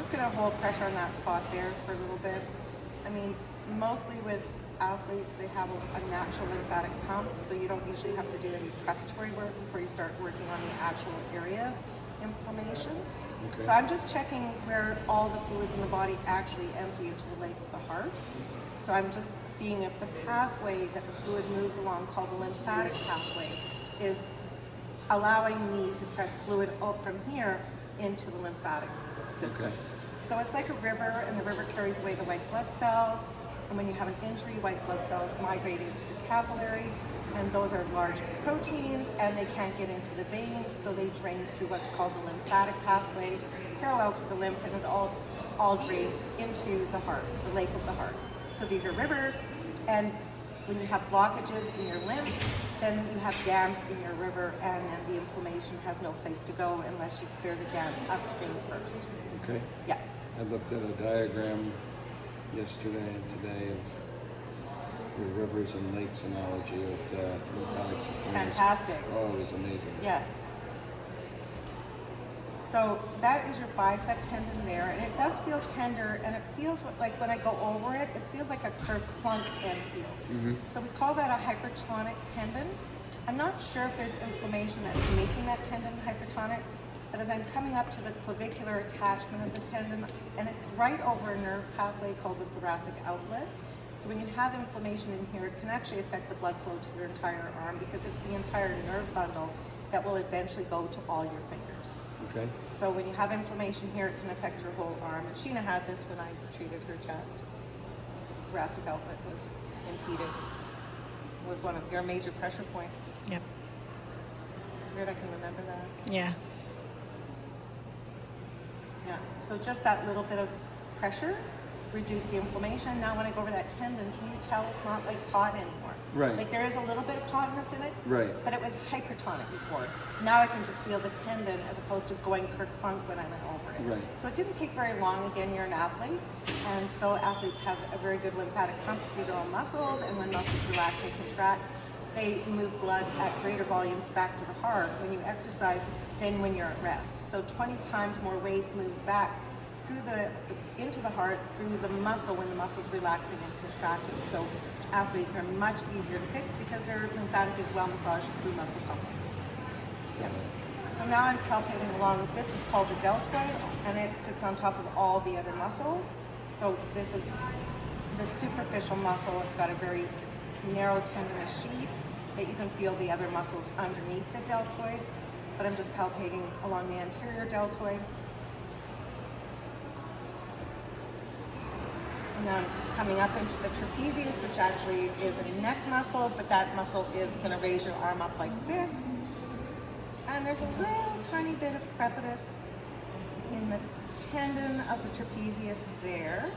just going to hold pressure on that spot there for a little bit. I mean, mostly with athletes, they have a natural lymphatic pump, so you don't usually have to do any preparatory work before you start working on the actual area of inflammation. Okay. So I'm just checking where all the fluids in the body actually empty into the lake of the heart. So I'm just seeing if the pathway that the fluid moves along, called the lymphatic pathway, is allowing me to press fluid up from here into the lymphatic system. Okay. So it's like a river, and the river carries away the white blood cells. And when you have an injury, white blood cells migrate into the capillary, and those are large proteins, and they can't get into the veins, so they drain through what's called the lymphatic pathway, parallel to the lymph, and it all drains into the heart, the lake of the heart. So these are rivers, and when you have blockages in your lymph, then you have dams in your river, and then the inflammation has no place to go unless you clear the dams upstream first. Okay. Yeah. I looked at a diagram yesterday and today of the rivers and lakes analogy of the lymphatic system. Fantastic. It was amazing. Yes. So that is your bicep tendon there, and it does feel tender, and it feels like when I go over it, it feels like a kerplunk end feel. Mm-hmm. So we call that a hypertonic tendon. I'm not sure if there's inflammation that's making that tendon hypertonic, but as I'm coming up to the clavicular attachment of the tendon, and it's right over a nerve pathway called the thoracic outlet. So when you have inflammation in here, it can actually affect the blood flow to your entire arm, because it's the entire nerve bundle that will eventually go to all your fingers. Okay. So when you have inflammation here, it can affect your whole arm. And Sheena had this when I treated her chest. This thoracic outlet was impeded. It was one of your major pressure points. Yep. Weird, I can remember that. Yeah. Yeah, so just that little bit of pressure reduced the inflammation. Now when I go over that tendon, can you tell it's not like taut anymore? Right. Like there is a little bit of tautness in it, Right. but it was hypertonic before. Now I can just feel the tendon as opposed to going kerplunk when I went over it. Right. So it didn't take very long. Again, you're an athlete, and so athletes have a very good lymphatic pump through their own muscles, and when muscles relax and contract, they move blood at greater volumes back to the heart when you exercise than when you're at rest. So 20 times more waste moves back into the heart through the muscle when the muscle's relaxing and contracting. So athletes are much easier to fix because their lymphatic is well massaged through muscle pumping. Yeah. So now I'm palpating along. This is called the deltoid, and it sits on top of all the other muscles. So this is the superficial muscle. It's got a very narrow tendinous sheath that you can feel the other muscles underneath the deltoid. But I'm just palpating along the anterior deltoid. And then coming up into the trapezius, which actually is a neck muscle, but that muscle is going to raise your arm up like this. And there's a little tiny bit of crepitus in the tendon of the trapezius there.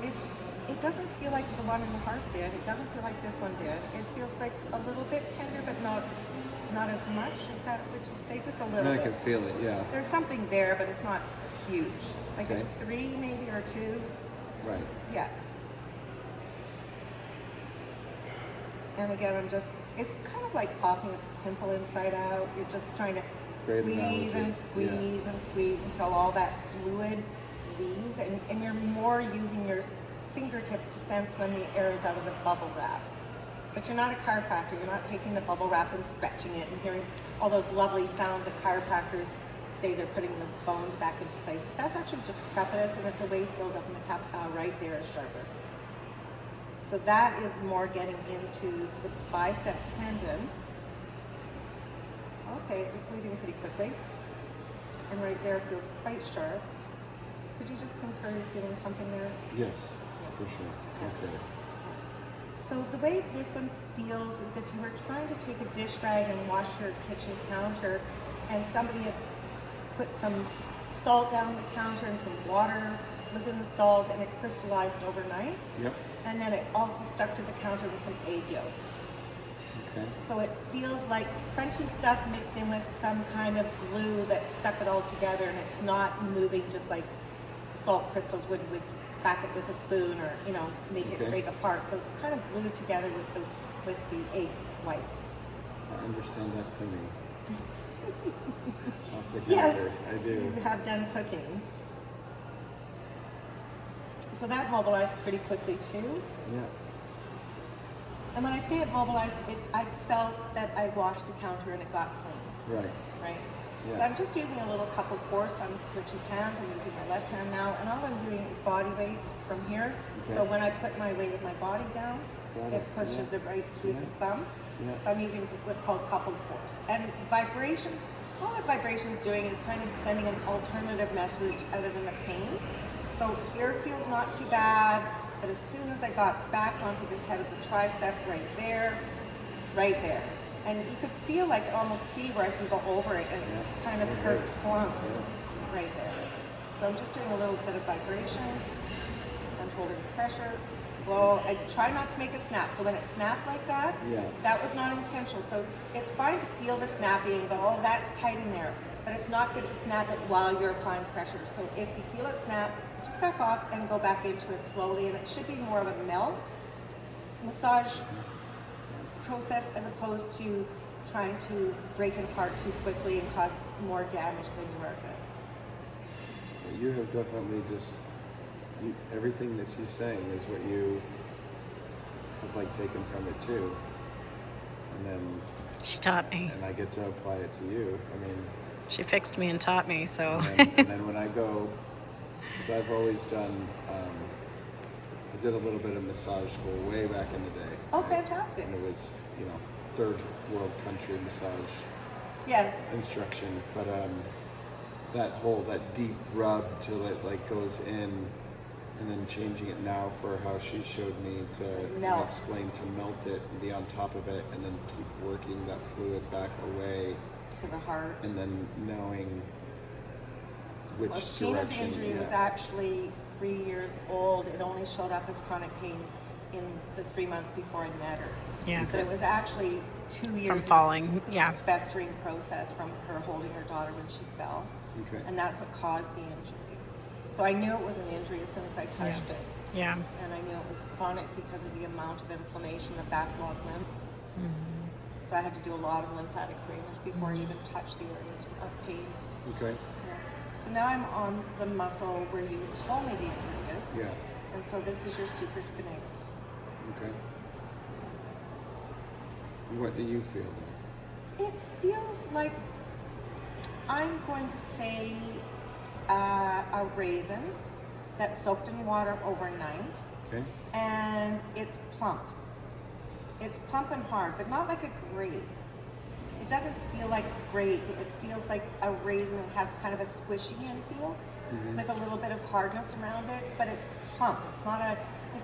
It doesn't feel like the one in the heart did. It doesn't feel like this one did. It feels like a little bit tender, but not as much. Is that what you'd say? Just a little I bit. can feel it, yeah. There's something there, but it's not huge. Like Okay. a 3 maybe or 2. Right. Yeah. And again, it's kind of like popping a pimple inside out. You're just trying to Great squeeze and analogy. squeeze and squeeze until all that fluid leaves. And you're more using your fingertips to sense when the air is out of the bubble wrap. But you're not a chiropractor. You're not taking the bubble wrap and stretching it and hearing all those lovely sounds that chiropractors say they're putting the bones back into place. But that's actually just crepitus, and it's a waste buildup in the right there is sharper. So that is more getting into the bicep tendon. Okay, it's leaving pretty quickly. And right there feels quite sharp. Could you just concur you're feeling something there? Yes, for sure. Concur. So the way this one feels is if you were trying to take a dish rag and wash your kitchen counter, and somebody had put some salt down the counter and some water was in the salt, and it crystallized overnight. Yep. And then it also stuck to the counter with some egg yolk. Okay. So it feels like crunchy stuff mixed in with some kind of glue that stuck it all together, and it's not moving just like salt crystals would with crack it with a spoon or make Okay. it break apart. So it's kind of glued together with the egg white. I understand that cleaning. Off the Yes, counter. I do. you have done cooking. So that mobilized pretty quickly too. Yeah. And when I say it mobilized, I felt that I washed the counter and it got clean, Right. right? Yeah. So I'm just using a little coupled force. I'm switching hands. I'm using my left hand now, and all I'm doing is body weight from here. Okay. So when I put my weight of my body down, Got it it. pushes Yeah. it right through Yeah. the thumb. Yeah. So I'm using what's called coupled force. And vibration, all that vibration is doing is kind of sending an alternative message other than the pain. So here feels not too bad, but as soon as I got back onto this head of the tricep, right there, and you could feel like almost see where I can go over it, and it's kind of It curved hurts. plump Yeah. right there. So I'm just doing a little bit of vibration. I'm holding pressure. Well, I try not to make it snap. So when it snapped like that, Yeah. that was not intentional. So it's fine to feel the snapping and go, oh, that's tight in there. But it's not good to snap it while you're applying pressure. So if you feel it snap, just back off and go back into it slowly. And it should be more of a melt massage process as opposed to trying to break it apart too quickly and cause more damage than you are good. You have definitely just everything that she's saying is what you have like taken from it too, and then She taught me. and I get to apply it to you. I mean, She fixed me and taught me, so. and then when I go, because I've always done, I did a little bit of massage school way back in the day. Oh, right? fantastic. And it was, third world country massage Yes. instruction, but that deep rub till it like goes in, and then changing it now for how she showed me to Melt. explain to melt it and be on top of it, and then keep working that fluid back away, To the heart. and then knowing which Well, Sheena's direction. injury was actually 3 years old. It only showed up as chronic pain in the 3 months before I met her. Yeah. But it was actually 2 years From falling, yeah. festering process from her holding her daughter when she fell. Okay. And that's what caused the injury. So I knew it was an injury as soon as I touched it. Yeah. And I knew it was chronic because of the amount of inflammation, the backlog lymph. So I had to do a lot of lymphatic drainage before I even touched the areas of pain. Okay. Yeah. So now I'm on the muscle where you told me the injury is. Yeah. And so this is your supraspinatus. Okay. What do you feel then? It feels like I'm going to say a raisin that's soaked in water overnight, Okay. and it's plump. It's plump and hard, but not like a grape. It doesn't feel like grape. It feels like a raisin that has kind of a squishy in feel with a little bit of hardness around it, but it's plump. It's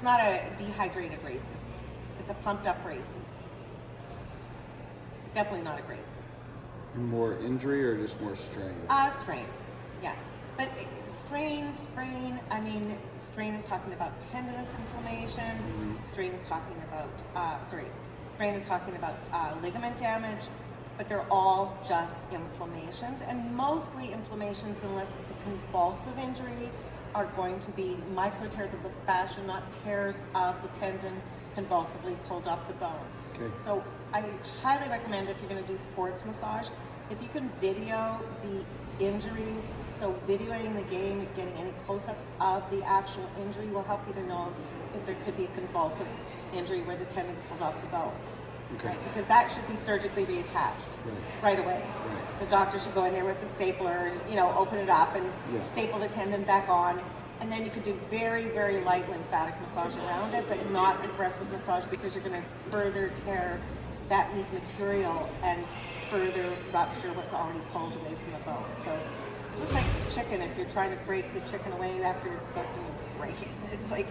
not a dehydrated raisin. It's a plumped up raisin. Definitely not a grape. More injury or just more strain? Strain, yeah. But sprain, I mean, strain is talking about tendinous inflammation. Strain is talking about, sprain is talking about ligament damage, but they're all just inflammations. And mostly inflammations, unless it's a convulsive injury, are going to be micro tears of the fascia, not tears of the tendon convulsively pulled off the bone. Okay. So I highly recommend, if you're going to do sports massage, if you can video the injuries, so videoing the game, getting any close-ups of the actual injury will help you to know if there could be a convulsive injury where the tendon's pulled off the bone. Okay. Right? Because that should be surgically reattached right away. Right. The doctor should go in there with the stapler and, open it up and Yeah. staple the tendon back on. And then you could do very, very light lymphatic massage around it, but not aggressive massage, because you're going to further tear that weak material and further rupture what's already pulled away from the bone. So just like chicken, if you're trying to break the chicken away after it's cooked, and you break it. It's like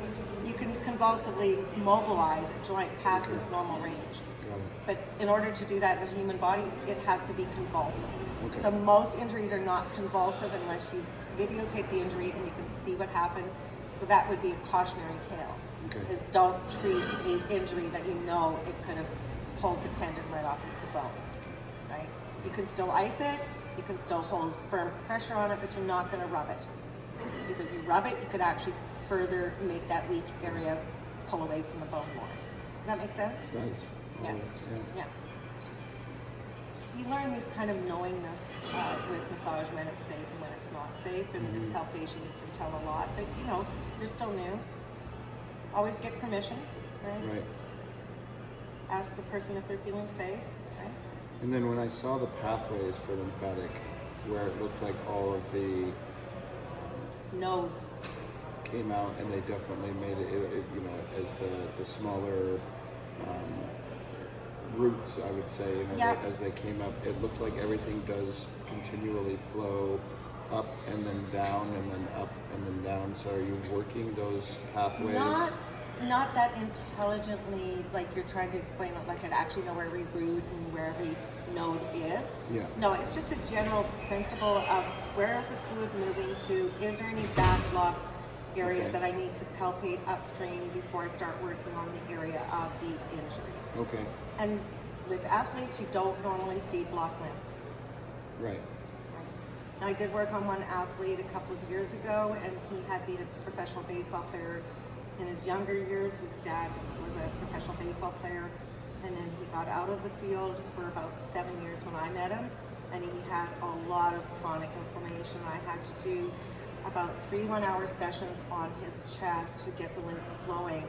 you can convulsively mobilize a joint past its normal range. Got it. But in order to do that in the human body, it has to be convulsive. Okay. So most injuries are not convulsive unless you videotape the injury and you can see what happened. So that would be a cautionary tale. Okay. Is don't treat an injury that you know it could have pulled the tendon right off of the bone. Right? You can still ice it, you can still hold firm pressure on it, but you're not going to rub it. Because if you rub it, you could actually further make that weak area pull away from the bone more. Does that make sense? It does. Yeah. Oh, Yeah. you learn this kind of knowingness with massage when it's safe and when it's not safe, and Mm-hmm. palpation can tell a lot. But you know, you're still new. Always get permission. Right? Right. Ask the person if they're feeling safe. Right? And then when I saw the pathways for lymphatic, where it looked like all of the Nodes. came out, and they definitely made it you know, as the smaller roots, I would say, you know, Yeah. as they came up, it looked like everything does continually flow up and then down and then up and then down. So are you working those pathways? Not that intelligently, like you're trying to explain it, like I'd actually know where every root and where every node is. Yeah. No, it's just a general principle of where is the fluid moving to? Is there any backlog areas Okay. that I need to palpate upstream before I start working on the area of the injury? Okay. And with athletes, you don't normally see block lymph. Right. I did work on one athlete a couple of years ago, and he had been a professional baseball player in his younger years. His dad was a professional baseball player, and then he got out of the field for about 7 years when I met him, and he had a lot of chronic inflammation. I had to do about 3 one-hour sessions on his chest to get the lymph flowing,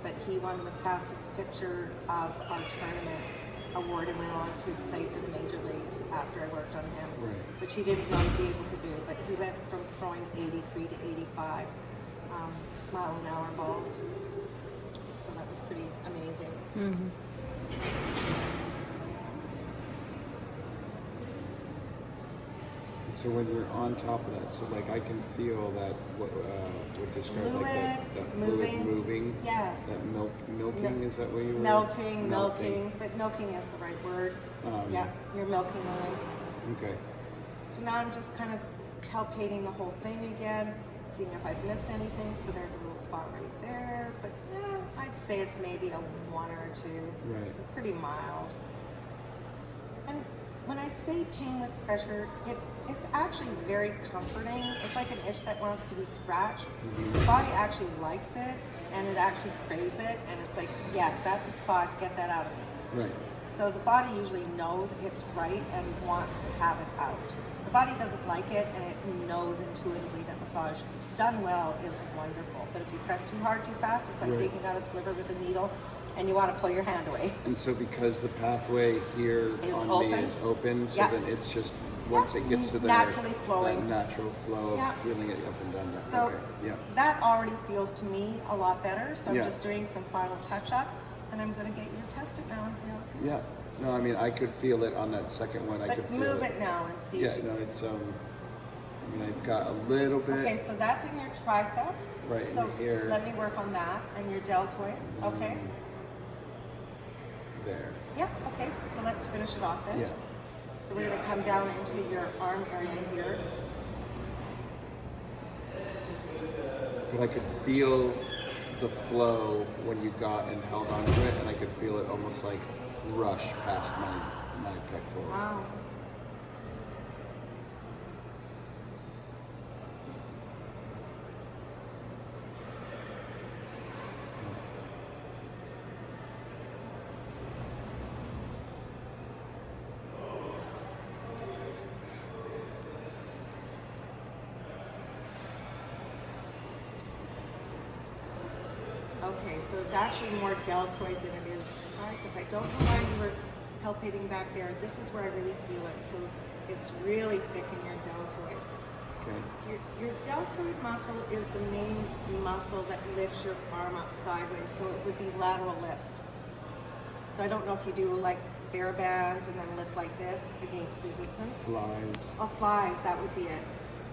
but he won the fastest pitcher of our tournament award and went on to play for the major leagues after I worked on him, Right. which he didn't know he'd be able to do. But he went from throwing 83 to 85 mile-an-hour balls, so that was pretty amazing. So when you're on top of that, so like I can feel that what would describe like that fluid moving. Yes. That milking, is that what you were? Melting, but milking is the right word. Yeah, you're milking the lymph. Okay. So now I'm just kind of palpating the whole thing again, seeing if I've missed anything. So there's a little spot right there, but yeah, I'd say it's maybe a 1 or 2. Right. It's pretty mild. And when I say pain with pressure, it's actually very comforting. It's like an itch that wants to be scratched. The body actually likes it, and it actually craves it, and it's like, yes, that's a spot, get that out of me. Right. So the body usually knows it's right and wants to have it out. The body doesn't like it, and it knows intuitively that massage done well is wonderful. But if you press too hard, too fast, it's like Right. digging out a sliver with a needle, and you want to pull your hand away. And so because the pathway here Is on open. me is open, so Yeah. then it's just once it gets to there, Naturally flowing. that natural flow Yeah. of feeling it up and down. So Okay. Yeah. that already feels to me a lot better. So I'm Yeah. just doing some final touch-up, and I'm going to get you to test it now and see how it feels. Yeah. No, I mean I could feel it on that second one. I But could feel move it now and see. Yeah. if you No, it's I mean I've got a little bit. Okay, so that's in your tricep. Right in So here. let me work on that and your deltoid. Okay. There. Yeah. Okay. So let's finish it off then. Yeah. So we're gonna come down into your arm area here. But I could feel the flow when you got and held onto it, and I could feel it almost like rush past my pectoral. Wow. Okay, so it's actually more deltoid than it is tricep. I don't know why you were palpating back there. This is where I really feel it. So it's really thick in your deltoid. Okay. Your deltoid muscle is the main muscle that lifts your arm up sideways, so it would be lateral lifts. So I don't know if you do like TheraBands and then lift like this against resistance. Flies. Oh, flies, that would be it.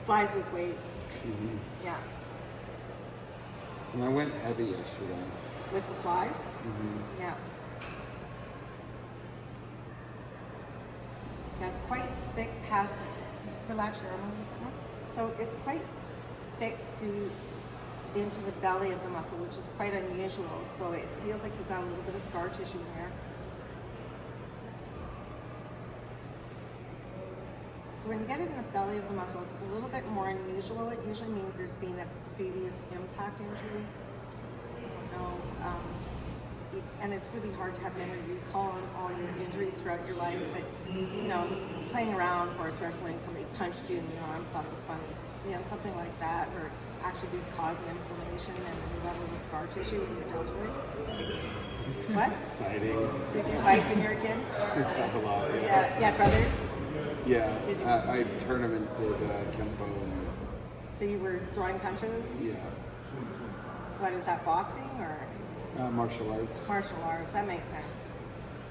Flies with weights. Yeah. And I went heavy yesterday. With the flies? Yeah. That's quite thick past the, relax your arm a little bit more. So it's quite thick through into the belly of the muscle, which is quite unusual. So it feels like you've got a little bit of scar tissue there. So when you get it in the belly of the muscle, it's a little bit more unusual. It usually means there's been a previous impact injury. I don't know. and it's really hard to have memory recall on all your injuries throughout your life, but, you know, playing around, horse wrestling, somebody punched you in the arm, thought it was funny. You know, something like that, or it actually did cause an inflammation and you got a little scar tissue in your deltoid. What? Fighting. Did you fight when you were a kid? A lot. Yeah. Yeah, brothers? Yeah. Did you? I tournament did Kempo and So you were throwing punches? yeah. What is that, boxing or Martial arts. martial arts? That makes sense.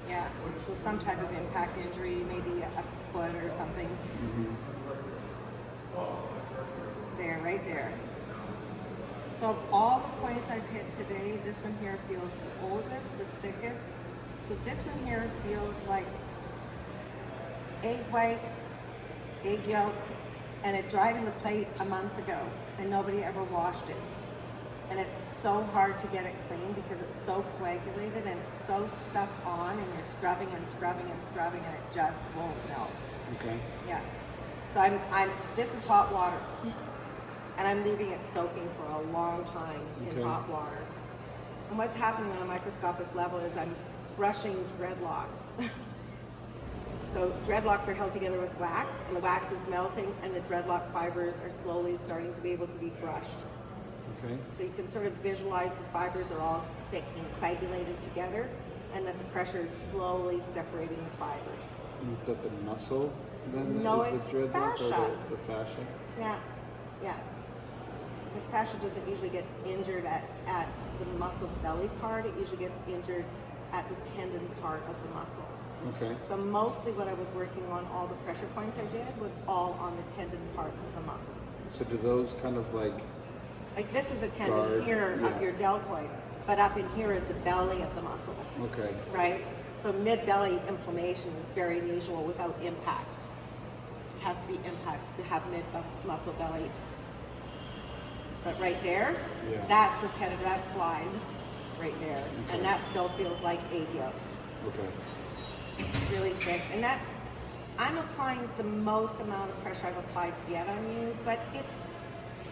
Yeah. So some type of impact injury, maybe a foot or something. There, right there. So of all the points I've hit today, this one here feels the oldest, the thickest. So this one here feels like egg white, egg yolk, and it dried in the plate a month ago, and nobody ever washed it. And it's so hard to get it clean because it's so coagulated and it's so stuck on, and you're scrubbing and scrubbing and scrubbing, and it just won't melt. Okay. Yeah. So this is hot water. And I'm leaving it soaking for a long time in Okay. hot water. And what's happening on a microscopic level is I'm brushing dreadlocks. So dreadlocks are held together with wax, and the wax is melting, and the dreadlock fibers are slowly starting to be able to be brushed. Okay. So you can sort of visualize the fibers are all thick and coagulated together, and that the pressure is slowly separating the fibers. And is that the muscle then? That No, is it's the dreadlock fascia. or the fascia? Yeah, yeah. The fascia doesn't usually get injured at the muscle belly part. It usually gets injured at the tendon part of the muscle. Okay. So mostly what I was working on, all the pressure points I did, was all on the tendon parts of the muscle. So do those kind of like Like this is a tendon Guard, here yeah. of your deltoid, but up in here is the belly of the muscle, okay. right? So mid-belly inflammation is very unusual without impact. It has to be impact to have mid-muscle belly. But right there, Yeah. that's repetitive, that's flies right there. Okay. And that still feels like egg yolk, Okay. really thick. And that's, I'm applying the most amount of pressure I've applied yet on you, but it's,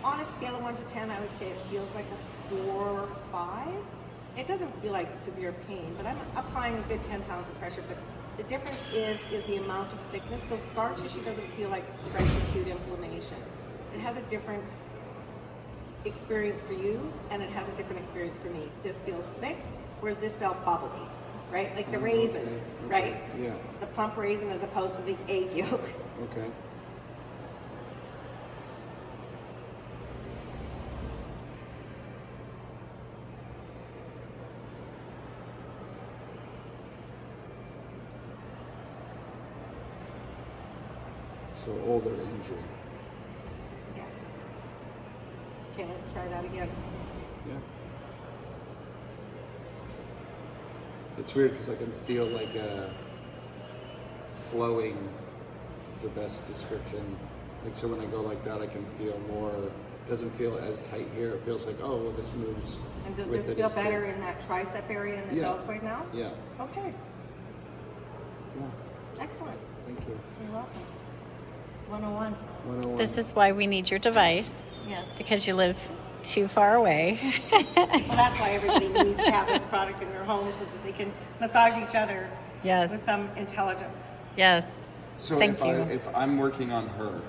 on a scale of 1 to 10, I would say it feels like a 4 or 5. It doesn't feel like severe pain, but I'm applying a good 10 pounds of pressure. But the difference is the amount of thickness. So scar tissue doesn't feel like fresh acute inflammation. It has a different experience for you, and it has a different experience for me. This feels thick, whereas this felt bubbly, right? Like the raisin, Okay. right? Yeah. The plump raisin as opposed to the egg yolk. Okay. So older injury. Yes. Okay, let's try that again. Yeah. It's weird because I can feel like a flowing is the best description. Like so when I go like that I can feel more, it doesn't feel as tight here. It feels like, oh well, this moves. And does with this it feel instead. better in that tricep area in the Yeah. deltoid now? Yeah. Okay, Yeah. excellent. Thank you. You're welcome. 101. 101. This is why we need your device, Yes. because you live too far away. Well, that's why everybody needs to have this product in their home so that they can massage each other Yes. with some intelligence. Yes. So Thank you. if I'm working on her,